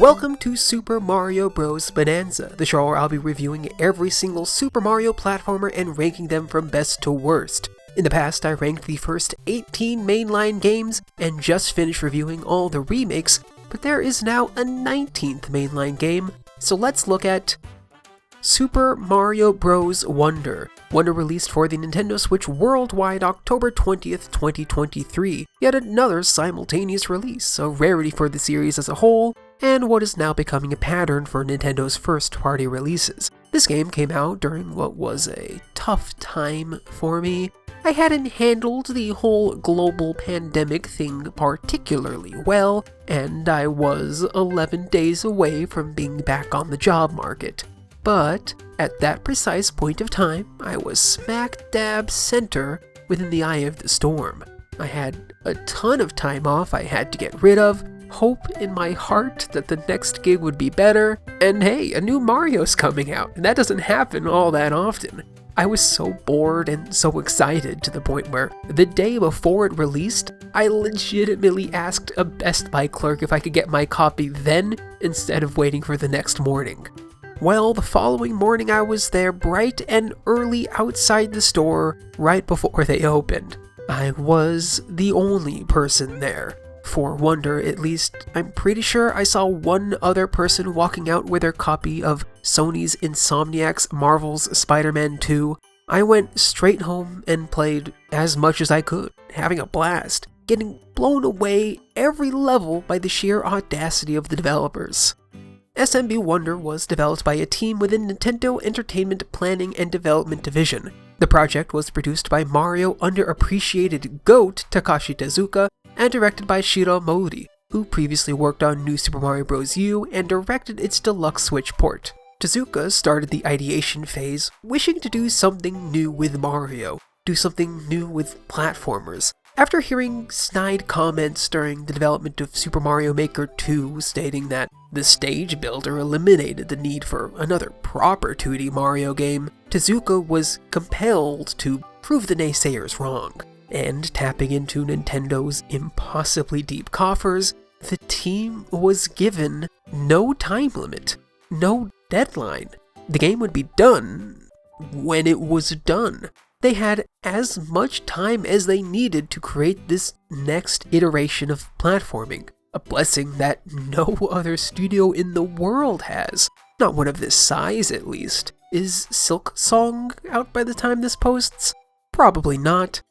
Welcome to Super Mario Bros. Bonanza, the show where I'll be reviewing every single Super Mario platformer and ranking them from best to worst. In the past, I ranked the first 18 mainline games and just finished reviewing all the remakes, but there is now a 19th mainline game, so let's look at Super Mario Bros. Wonder. Wonder released for the Nintendo Switch worldwide October 20th, 2023. Yet another simultaneous release, a rarity for the series as a whole, and what is now becoming a pattern for Nintendo's first-party releases. This game came out during what was a tough time for me. I hadn't handled the whole global pandemic thing particularly well, and I was 11 days away from being back on the job market. But at that precise point of time, I was smack dab center within the eye of the storm. I had a ton of time off I had to get rid of, hope in my heart that the next gig would be better, and hey, a new Mario's coming out, and that doesn't happen all that often. I was so bored and so excited to the point where the day before it released, I legitimately asked a Best Buy clerk if I could get my copy then instead of waiting for the next morning. Well, the following morning I was there bright and early outside the store right before they opened. I was the only person there. For Wonder, at least, I'm pretty sure I saw one other person walking out with their copy of Sony's Insomniac's Marvel's Spider-Man 2. I went straight home and played as much as I could, having a blast, getting blown away every level by the sheer audacity of the developers. SMB Wonder was developed by a team within Nintendo Entertainment Planning and Development Division. The project was produced by Mario underappreciated GOAT Takashi Tezuka and directed by Shiro Mori, who previously worked on New Super Mario Bros. U and directed its deluxe Switch port. Tezuka started the ideation phase, wishing to do something new with Mario, do something new with platformers. After hearing snide comments during the development of Super Mario Maker 2 stating that the stage builder eliminated the need for another proper 2D Mario game, Tezuka was compelled to prove the naysayers wrong. And tapping into Nintendo's impossibly deep coffers, the team was given no time limit, no deadline. The game would be done when it was done. They had as much time as they needed to create this next iteration of platforming, a blessing that no other studio in the world has, not one of this size at least. Is Silksong out by the time this posts? Probably not.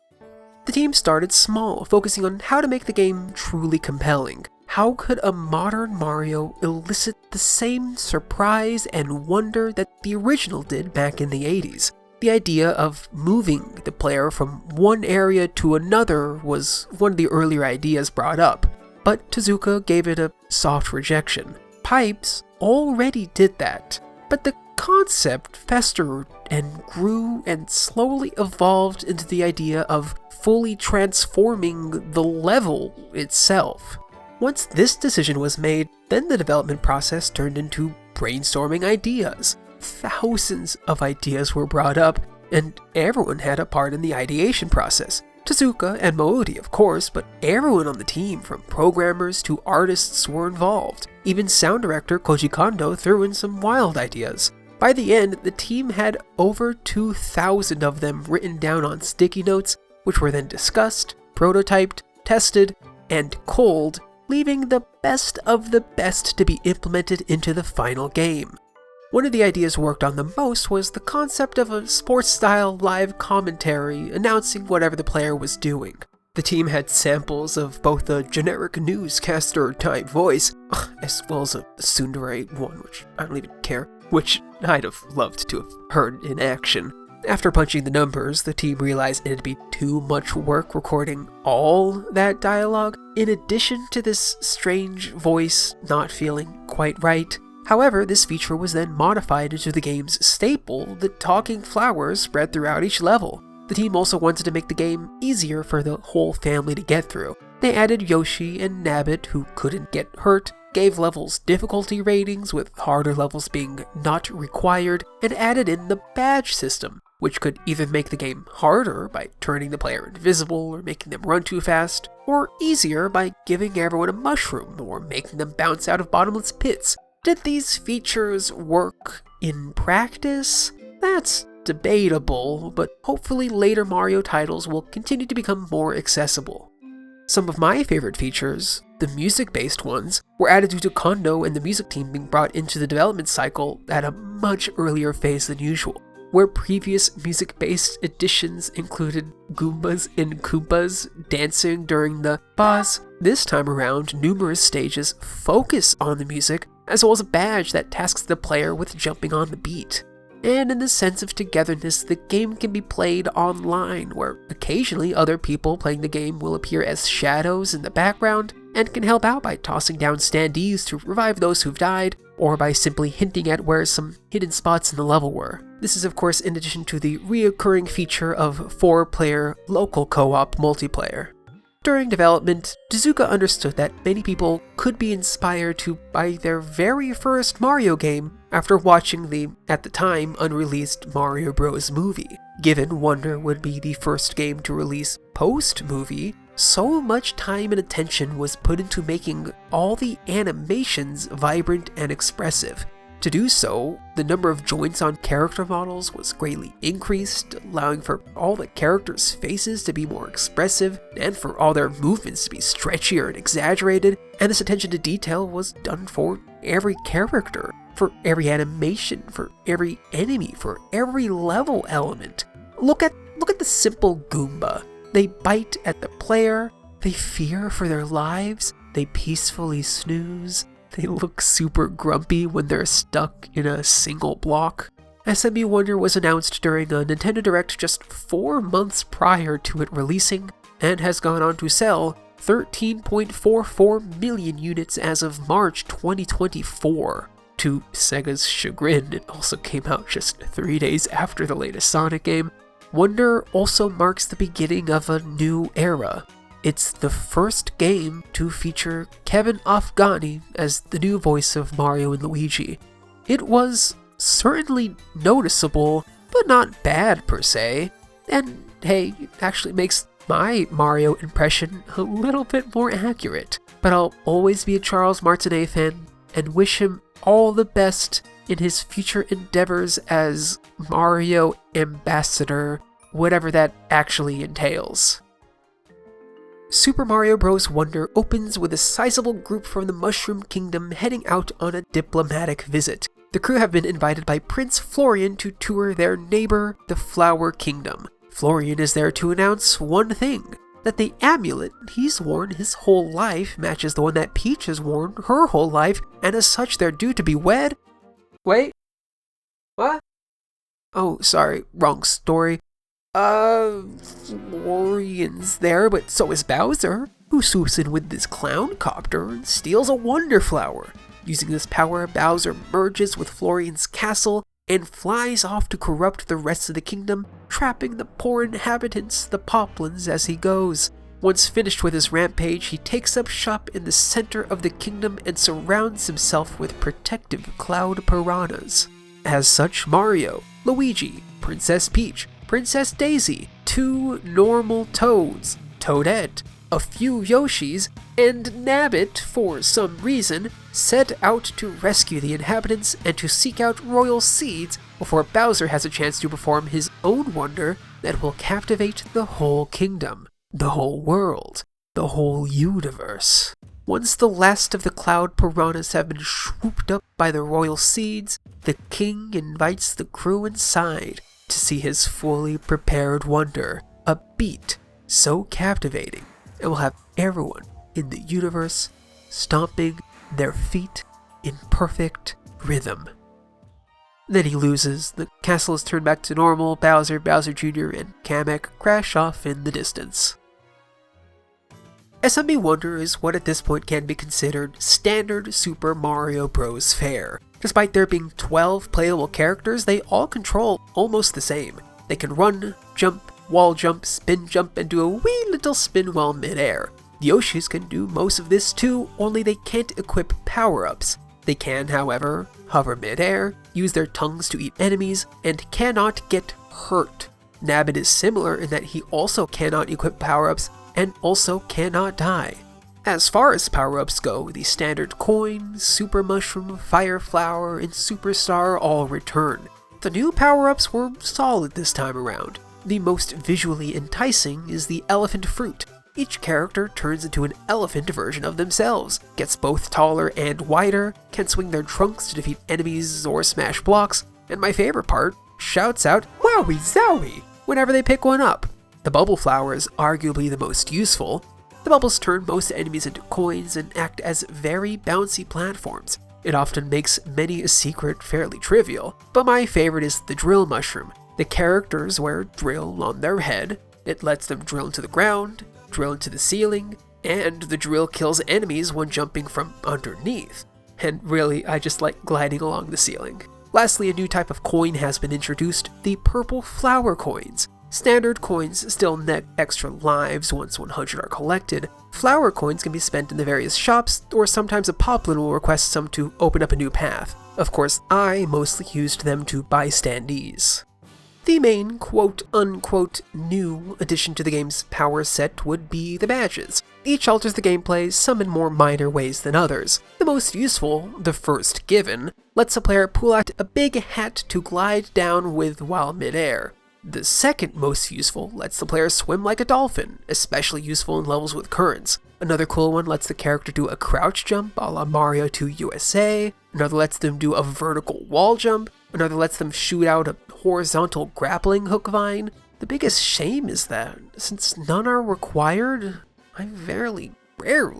The team started small, focusing on how to make the game truly compelling. How could a modern Mario elicit the same surprise and wonder that the original did back in the 80s? The idea of moving the player from one area to another was one of the earlier ideas brought up, but Tezuka gave it a soft rejection. Pipes already did that, but the concept festered and grew and slowly evolved into the idea of fully transforming the level itself. Once this decision was made, then the development process turned into brainstorming ideas. Thousands of ideas were brought up, and everyone had a part in the ideation process. Tezuka and Modi, of course, but everyone on the team, from programmers to artists, were involved. Even sound director Koji Kondo threw in some wild ideas. By the end, the team had over 2,000 of them written down on sticky notes, which were then discussed, prototyped, tested, and culled, leaving the best of the best to be implemented into the final game. One of the ideas worked on the most was the concept of a sports-style live commentary announcing whatever the player was doing. The team had samples of both a generic newscaster-type voice, as well as a tsundere one, which I don't even care, which I'd have loved to have heard in action. After punching the numbers, the team realized it'd be too much work recording all that dialogue, in addition to this strange voice not feeling quite right. However, this feature was then modified into the game's staple, the talking flowers spread throughout each level. The team also wanted to make the game easier for the whole family to get through. They added Yoshi and Nabbit, who couldn't get hurt, gave levels difficulty ratings, with harder levels being not required, and added in the badge system, which could either make the game harder by turning the player invisible or making them run too fast, or easier by giving everyone a mushroom or making them bounce out of bottomless pits. Did these features work in practice? That's debatable, but hopefully later Mario titles will continue to become more accessible. Some of my favorite features, the music-based ones, were added due to Kondo and the music team being brought into the development cycle at a much earlier phase than usual, where previous music-based additions included Goombas and Koopas dancing during the boss. This time around, numerous stages focus on the music, as well as a badge that tasks the player with jumping on the beat. And in the sense of togetherness, the game can be played online, where occasionally other people playing the game will appear as shadows in the background and can help out by tossing down standees to revive those who've died, or by simply hinting at where some hidden spots in the level were. This is of course in addition to the reoccurring feature of 4-player local co-op multiplayer. During development, Tezuka understood that many people could be inspired to buy their very first Mario game after watching the, at the time, unreleased Mario Bros. Movie. Given Wonder would be the first game to release post-movie, so much time and attention was put into making all the animations vibrant and expressive. To do so, the number of joints on character models was greatly increased, allowing for all the characters' faces to be more expressive, and for all their movements to be stretchier and exaggerated, and this attention to detail was done for every character, for every animation, for every enemy, for every level element. Look at the simple Goomba. They bite at the player, they fear for their lives, they peacefully snooze, they look super grumpy when they're stuck in a single block. SMB Wonder was announced during a Nintendo Direct just 4 months prior to it releasing, and has gone on to sell 13.44 million units as of March 2024. To Sega's chagrin, it also came out just 3 days after the latest Sonic game. Wonder also marks the beginning of a new era. It's the first game to feature Kevin Afghani as the new voice of Mario and Luigi. It was certainly noticeable, but not bad per se, and hey, it actually makes my Mario impression a little bit more accurate. But I'll always be a Charles Martinet fan, and wish him all the best in his future endeavors as Mario Ambassador, whatever that actually entails. Super Mario Bros. Wonder opens with a sizable group from the Mushroom Kingdom heading out on a diplomatic visit. The crew have been invited by Prince Florian to tour their neighbor, the Flower Kingdom. Florian is there to announce one thing, that the amulet he's worn his whole life matches the one that Peach has worn her whole life, and as such they're due to be wed. Wait? What? Oh, sorry, wrong story. Florian's there, but so is Bowser, who swoops in with this clown copter and steals a Wonder Flower. Using this power, Bowser merges with Florian's castle and flies off to corrupt the rest of the kingdom, trapping the poor inhabitants, the Poplins, as he goes. Once finished with his rampage, he takes up shop in the center of the kingdom and surrounds himself with protective cloud piranhas. As such, Mario, Luigi, Princess Peach, Princess Daisy, 2 normal Toads, Toadette, a few Yoshis, and Nabbit, for some reason, set out to rescue the inhabitants and to seek out royal seeds before Bowser has a chance to perform his own wonder that will captivate the whole kingdom, the whole world, the whole universe. Once the last of the cloud piranhas have been swooped up by the royal seeds, the king invites the crew inside to see his fully prepared wonder, a beat so captivating it will have everyone in the universe stomping their feet in perfect rhythm. Then he loses, the castle is turned back to normal, Bowser, Bowser Jr., and Kamek crash off in the distance. SMB Wonder is what at this point can be considered standard Super Mario Bros. Fare. Despite there being 12 playable characters, they all control almost the same. They can run, jump, wall jump, spin jump, and do a wee little spin while mid-air. The Yoshis can do most of this too, only they can't equip power-ups. They can, however, hover mid-air, use their tongues to eat enemies, and cannot get hurt. Nabbit is similar in that he also cannot equip power-ups and also cannot die. As far as power-ups go, the standard coin, super mushroom, fire flower, and superstar all return. The new power-ups were solid this time around. The most visually enticing is the elephant fruit. Each character turns into an elephant version of themselves, gets both taller and wider, can swing their trunks to defeat enemies or smash blocks, and my favorite part, shouts out "Wowie zowie" whenever they pick one up. The bubble flower is arguably the most useful. The bubbles turn most enemies into coins and act as very bouncy platforms. It often makes many a secret fairly trivial, but my favorite is the drill mushroom. The characters wear drill on their head. It lets them drill into the ground, drill into the ceiling, and the drill kills enemies when jumping from underneath. And really, I just like gliding along the ceiling. Lastly, a new type of coin has been introduced, the purple flower coins. Standard coins still net extra lives once 100 are collected. Flower coins can be spent in the various shops, or sometimes a poplin will request some to open up a new path. Of course, I mostly used them to buy standees. The main quote-unquote new addition to the game's power set would be the badges. Each alters the gameplay, some in more minor ways than others. The most useful, the first given, lets a player pull out a big hat to glide down with while midair. The second most useful lets the player swim like a dolphin, especially useful in levels with currents. Another cool one lets the character do a crouch jump a la Mario 2 USA. Another lets them do a vertical wall jump. Another lets them shoot out a horizontal grappling hook vine. The biggest shame is that, since none are required, I rarely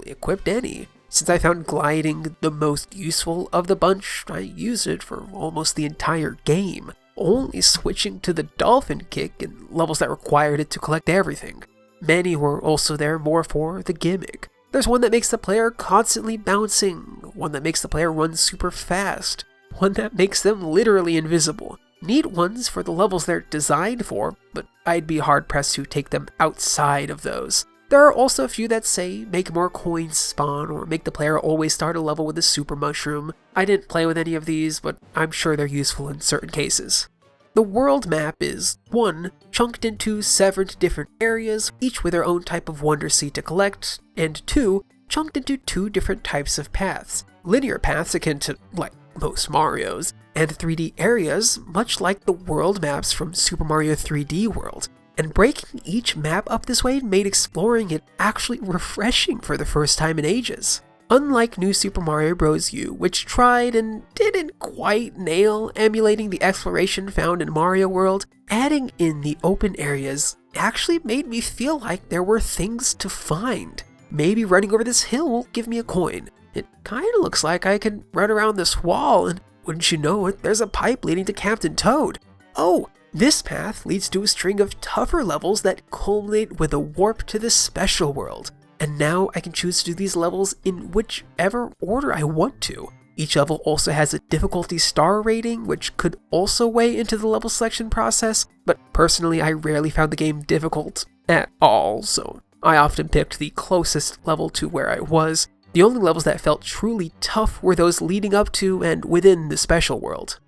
equipped any. Since I found gliding the most useful of the bunch, I used it for almost the entire game, only switching to the dolphin kick in levels that required it to collect everything. Many were also there more for the gimmick. There's one that makes the player constantly bouncing, one that makes the player run super fast, one that makes them literally invisible. Neat ones for the levels they're designed for, but I'd be hard-pressed to take them outside of those. There are also a few that say make more coins spawn or make the player always start a level with a super mushroom. I didn't play with any of these, but I'm sure they're useful in certain cases. The world map is 1. Chunked into 7 different areas, each with their own type of wonder seed to collect, and 2. Chunked into 2 different types of paths. Linear paths akin to, like, most Marios, and 3D areas, much like the world maps from Super Mario 3D World. And breaking each map up this way made exploring it actually refreshing for the first time in ages. Unlike New Super Mario Bros. U, which tried and didn't quite nail emulating the exploration found in Mario World, adding in the open areas actually made me feel like there were things to find. Maybe running over this hill will give me a coin. It kinda looks like I can run around this wall and wouldn't you know it, there's a pipe leading to Captain Toad. Oh, this path leads to a string of tougher levels that culminate with a warp to the special world. And now I can choose to do these levels in whichever order I want to. Each level also has a difficulty star rating, which could also weigh into the level selection process, but personally I rarely found the game difficult at all, so I often picked the closest level to where I was. The only levels that felt truly tough were those leading up to and within the special world.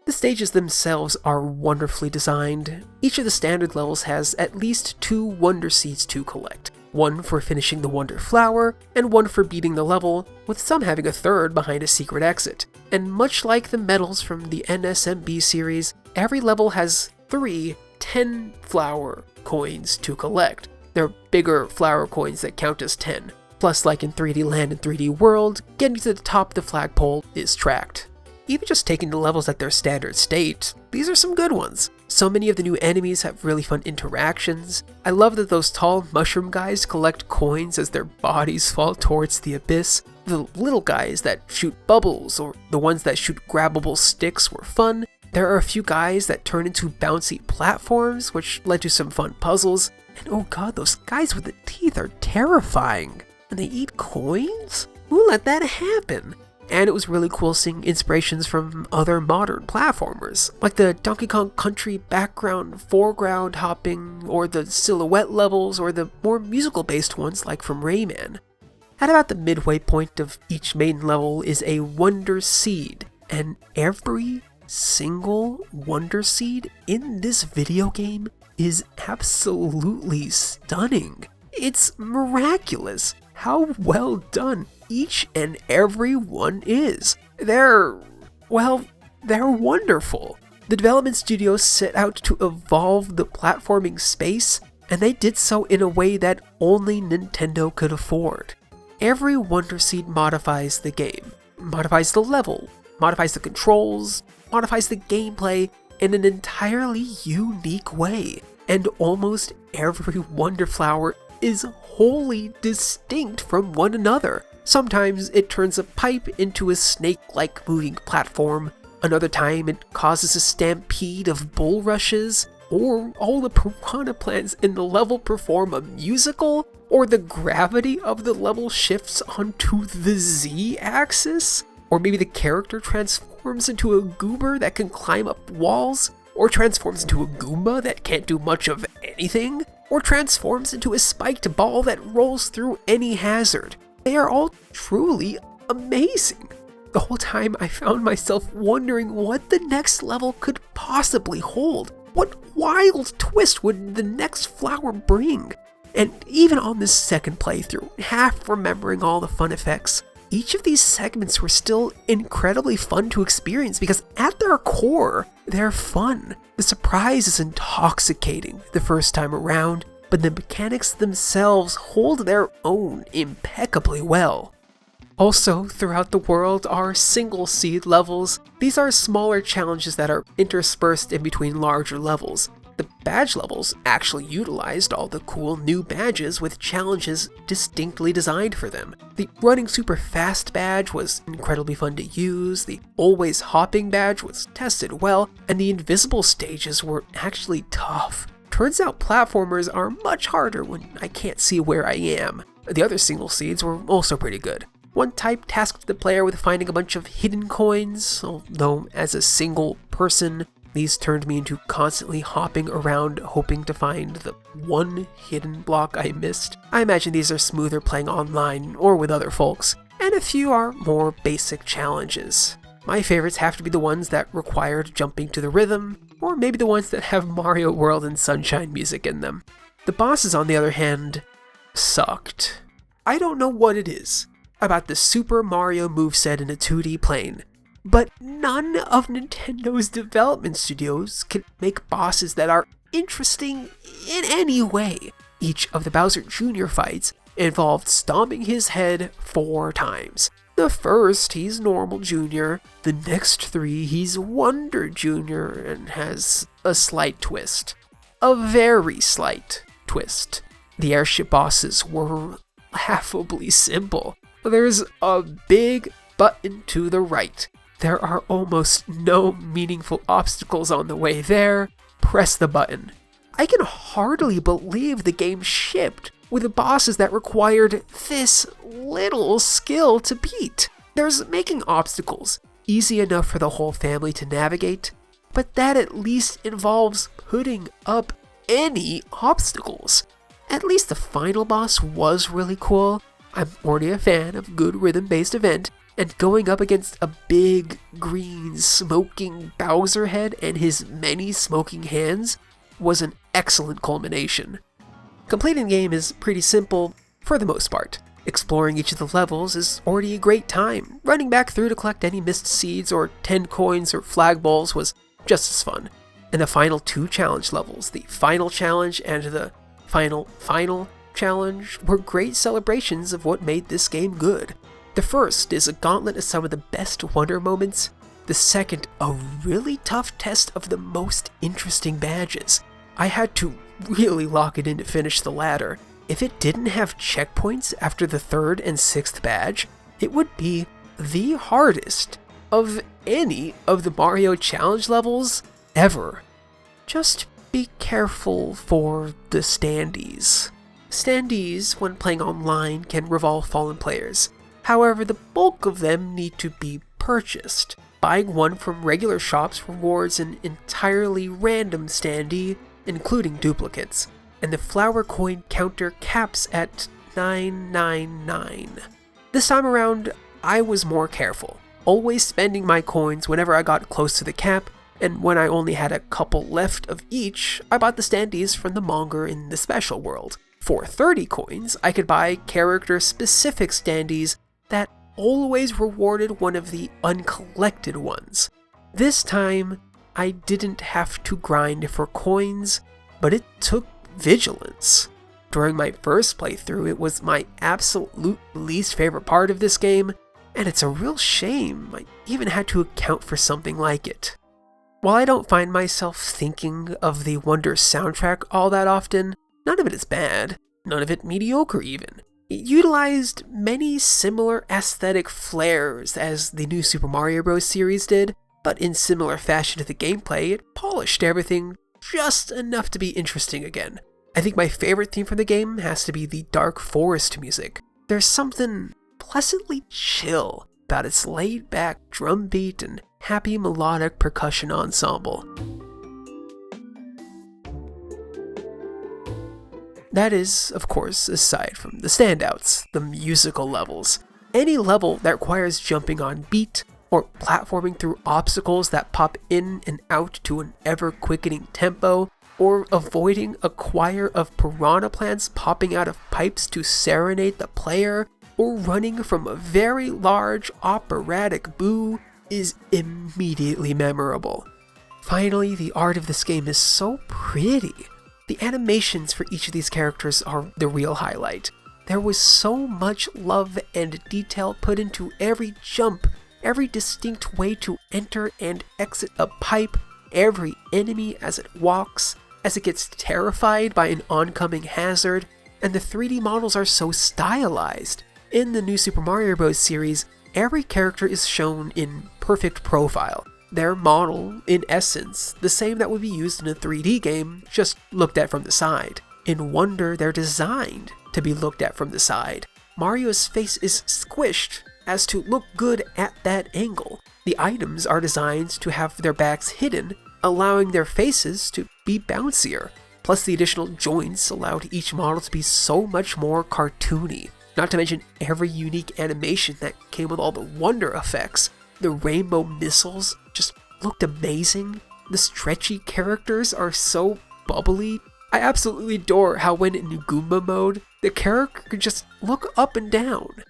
The stages themselves are wonderfully designed. Each of the standard levels has at least 2 wonder seeds to collect. One for finishing the wonder flower, and one for beating the level, with some having a third behind a secret exit. And much like the medals from the NSMB series, every level has 3 10 flower coins to collect. They're bigger flower coins that count as 10. Plus, like in 3D Land and 3D World, getting to the top of the flagpole is tracked. Even just taking the levels at their standard state, these are some good ones. So many of the new enemies have really fun interactions. I love that those tall mushroom guys collect coins as their bodies fall towards the abyss. The little guys that shoot bubbles or the ones that shoot grabbable sticks were fun. There are a few guys that turn into bouncy platforms, which led to some fun puzzles. And oh god, those guys with the teeth are terrifying. And they eat coins? Who let that happen? And it was really cool seeing inspirations from other modern platformers, like the Donkey Kong Country background foreground hopping, or the silhouette levels, or the more musical-based ones like from Rayman. At about the midway point of each main level is a Wonder Seed, and every single Wonder Seed in this video game is absolutely stunning. It's miraculous how well done each and every one is. They're wonderful. The development studio set out to evolve the platforming space, and they did so in a way that only Nintendo could afford. Every Wonder Seed modifies the game, modifies the level, modifies the controls, modifies the gameplay in an entirely unique way, and almost every Wonder Flower is wholly distinct from one another. Sometimes it turns a pipe into a snake-like moving platform, another time it causes a stampede of bulrushes, or all the piranha plants in the level perform a musical, or the gravity of the level shifts onto the Z-axis, or maybe the character transforms into a goober that can climb up walls, or transforms into a Goomba that can't do much of anything, or transforms into a spiked ball that rolls through any hazard. They are all truly amazing. The whole time I found myself wondering what the next level could possibly hold. What wild twist would the next flower bring? And even on this second playthrough, half remembering all the fun effects, each of these segments were still incredibly fun to experience because at their core, they're fun. The surprise is intoxicating the first time around, but the mechanics themselves hold their own impeccably well. Also, throughout the world are single seed levels. These are smaller challenges that are interspersed in between larger levels. The badge levels actually utilized all the cool new badges with challenges distinctly designed for them. The running super fast badge was incredibly fun to use, the always hopping badge was tested well, and the invisible stages were actually tough. Turns out platformers are much harder when I can't see where I am. The other single seeds were also pretty good. One type tasked the player with finding a bunch of hidden coins, although as a single person, these turned me into constantly hopping around hoping to find the one hidden block I missed. I imagine these are smoother playing online or with other folks, and a few are more basic challenges. My favorites have to be the ones that required jumping to the rhythm, or maybe the ones that have Mario World and Sunshine music in them. The bosses, on the other hand, sucked. I don't know what it is about the Super Mario moveset in a 2D plane, but none of Nintendo's development studios can make bosses that are interesting in any way. Each of the Bowser Jr. fights involved stomping his head 4 times. The first, he's Normal Jr., the next 3, he's Wonder Jr. and has a slight twist. A very slight twist. The airship bosses were laughably simple. There's a big button to the right. There are almost no meaningful obstacles on the way there. Press the button. I can hardly believe the game shipped with the bosses that required this little skill to beat. There's making obstacles easy enough for the whole family to navigate, but that at least involves putting up any obstacles. At least the final boss was really cool. I'm already a fan of good rhythm-based event, and going up against a big, green, smoking Bowser head and his many smoking hands was an excellent culmination. Completing the game is pretty simple for the most part. Exploring each of the levels is already a great time. Running back through to collect any missed seeds or 10 coins or flag balls was just as fun. And the final 2 challenge levels, the final challenge and the final challenge, were great celebrations of what made this game good. The first is a gauntlet of some of the best Wonder moments. The second, a really tough test of the most interesting badges. I had to really lock it in to finish the latter. If it didn't have checkpoints after the 3rd and 6th badge, it would be the hardest of any of the Mario Challenge levels ever. Just be careful for the standees. Standees, when playing online, can revolve fallen players. However, the bulk of them need to be purchased. Buying one from regular shops rewards an entirely random standee, including duplicates, and the flower coin counter caps at 999. This time around, I was more careful. always spending my coins whenever I got close to the cap, and when I only had a couple left of each, I bought the standees from the monger in the special world. For 30 coins, I could buy character-specific standees that always rewarded one of the uncollected ones. This time, I didn't have to grind for coins, but it took vigilance. During my first playthrough, it was my absolute least favorite part of this game, and it's a real shame I even had to account for something like it. While I don't find myself thinking of the Wonder soundtrack all that often, none of it is bad, none of it mediocre even. It utilized many similar aesthetic flares as the new Super Mario Bros. Series did, but in similar fashion to the gameplay, it polished everything just enough to be interesting again. I think my favorite theme from the game has to be the Dark Forest music. There's something pleasantly chill about its laid-back drum beat and happy melodic percussion ensemble. That is, of course, aside from the standouts, the musical levels. Any level that requires jumping on beat, or platforming through obstacles that pop in and out to an ever-quickening tempo, or avoiding a choir of piranha plants popping out of pipes to serenade the player, or running from a very large operatic boo, is immediately memorable. Finally, the art of this game is so pretty. The animations for each of these characters are the real highlight. There was so much love and detail put into every jump, every distinct way to enter and exit a pipe, every enemy as it walks, as it gets terrified by an oncoming hazard, and the 3D models are so stylized. In the new Super Mario Bros. Series, every character is shown in perfect profile. Their model, in essence, the same that would be used in a 3D game, just looked at from the side. In Wonder, they're designed to be looked at from the side. Mario's face is squished as to look good at that angle. The items are designed to have their backs hidden, allowing their faces to be bouncier. Plus, the additional joints allowed each model to be so much more cartoony. Not to mention every unique animation that came with all the Wonder effects. The rainbow missiles just looked amazing. The stretchy characters are so bubbly. I absolutely adore how when in Goomba mode, the character could just look up and down.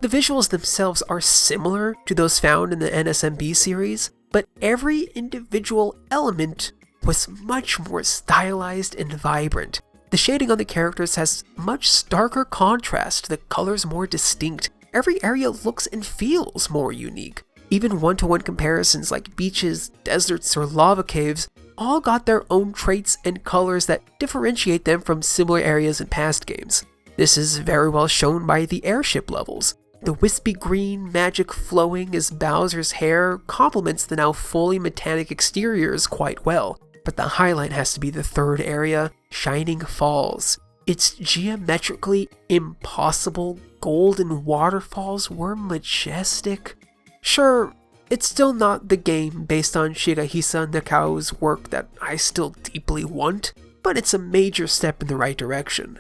The visuals themselves are similar to those found in the NSMB series, but every individual element was much more stylized and vibrant. The shading on the characters has much starker contrast, the colors more distinct. Every area looks and feels more unique. Even one-to-one comparisons like beaches, deserts, or lava caves all got their own traits and colors that differentiate them from similar areas in past games. This is very well shown by the airship levels. The wispy green magic flowing as Bowser's hair complements the now fully metallic exteriors quite well. But the highlight has to be the third area, Shining Falls. Its geometrically impossible golden waterfalls were majestic. Sure, it's still not the game based on Shigehisa Nakao's work that I still deeply want, but it's a major step in the right direction.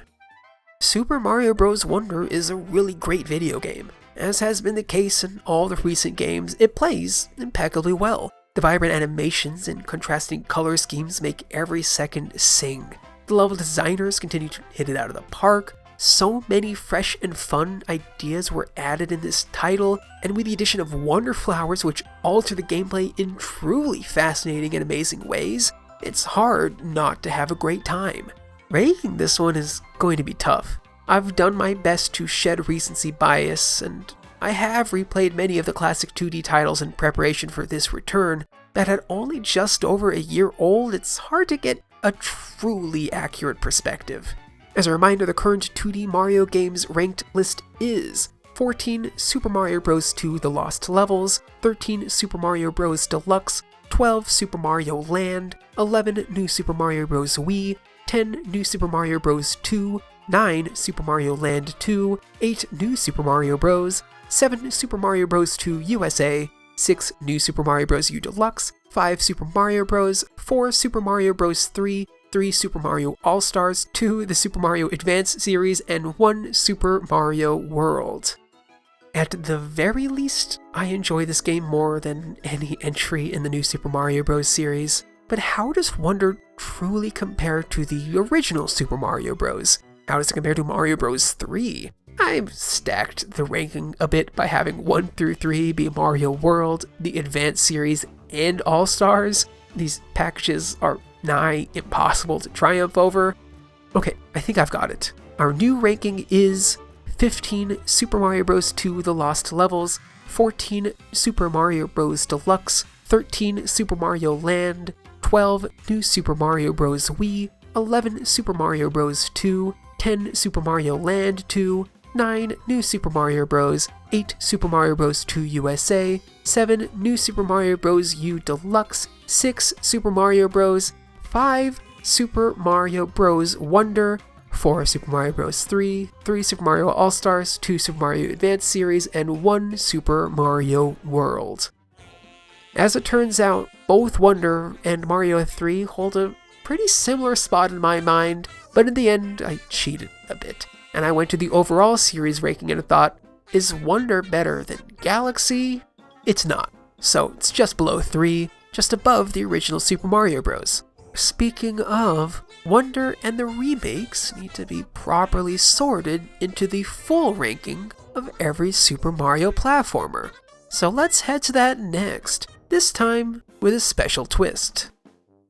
Super Mario Bros. Wonder is a really great video game. As has been the case in all the recent games, it plays impeccably well. The vibrant animations and contrasting color schemes make every second sing. The level designers continue to hit it out of the park. So many fresh and fun ideas were added in this title, and with the addition of Wonder Flowers, which alter the gameplay in truly fascinating and amazing ways, it's hard not to have a great time. Ranking this one is going to be tough. I've done my best to shed recency bias, and I have replayed many of the classic 2D titles in preparation for this return. That at only just over a year old, it's hard to get a truly accurate perspective. As a reminder, the current 2D Mario games ranked list is 14 Super Mario Bros. 2 The Lost Levels, 13 Super Mario Bros. Deluxe, 12 Super Mario Land, 11 New Super Mario Bros. Wii, 10 New Super Mario Bros. 2, 9 Super Mario Land 2, 8 New Super Mario Bros., 7 Super Mario Bros. 2 USA, 6 New Super Mario Bros. U Deluxe, 5 Super Mario Bros., 4 Super Mario Bros. 3, 3 Super Mario All-Stars, 2 the Super Mario Advance series, and 1 Super Mario World. At the very least, I enjoy this game more than any entry in the new Super Mario Bros. Series. But how does Wonder truly compare to the original Super Mario Bros.? How does it compare to Mario Bros. 3? I've stacked the ranking a bit by having 1 through 3 be Mario World, the Advanced Series, and All-Stars. These packages are nigh impossible to triumph over. Okay, I think I've got it. Our new ranking is 15 Super Mario Bros. 2 The Lost Levels, 14 Super Mario Bros. Deluxe, 13 Super Mario Land, 12 New Super Mario Bros. Wii, 11 Super Mario Bros. 2, 10 Super Mario Land 2, 9 New Super Mario Bros., 8 Super Mario Bros. 2 USA, 7 New Super Mario Bros. U Deluxe, 6 Super Mario Bros., 5 Super Mario Bros. Wonder, 4 Super Mario Bros. 3, 3 Super Mario All-Stars, 2 Super Mario Advanced Series, and 1 Super Mario World. As it turns out, both Wonder and Mario 3 hold a pretty similar spot in my mind, but in the end, I cheated a bit, and I went to the overall series ranking and thought, is Wonder better than Galaxy? It's not, so it's just below 3, just above the original Super Mario Bros. Speaking of, Wonder and the remakes need to be properly sorted into the full ranking of every Super Mario platformer. So let's head to that next, this time with a special twist.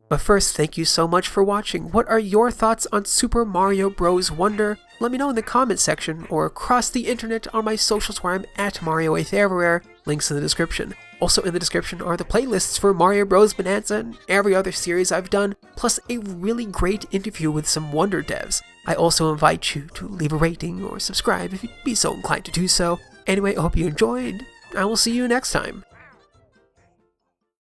But first, thank you so much for watching. What are your thoughts on Super Mario Bros. Wonder? Let me know in the comment section or across the internet on my socials where I'm at Mario8 everywhere, links in the description. Also in the description are the playlists for Mario Bros. Bonanza and every other series I've done, plus a really great interview with some Wonder devs. I also invite you to leave a rating or subscribe if you'd be so inclined to do so. Anyway, I hope you enjoyed. I will see you next time.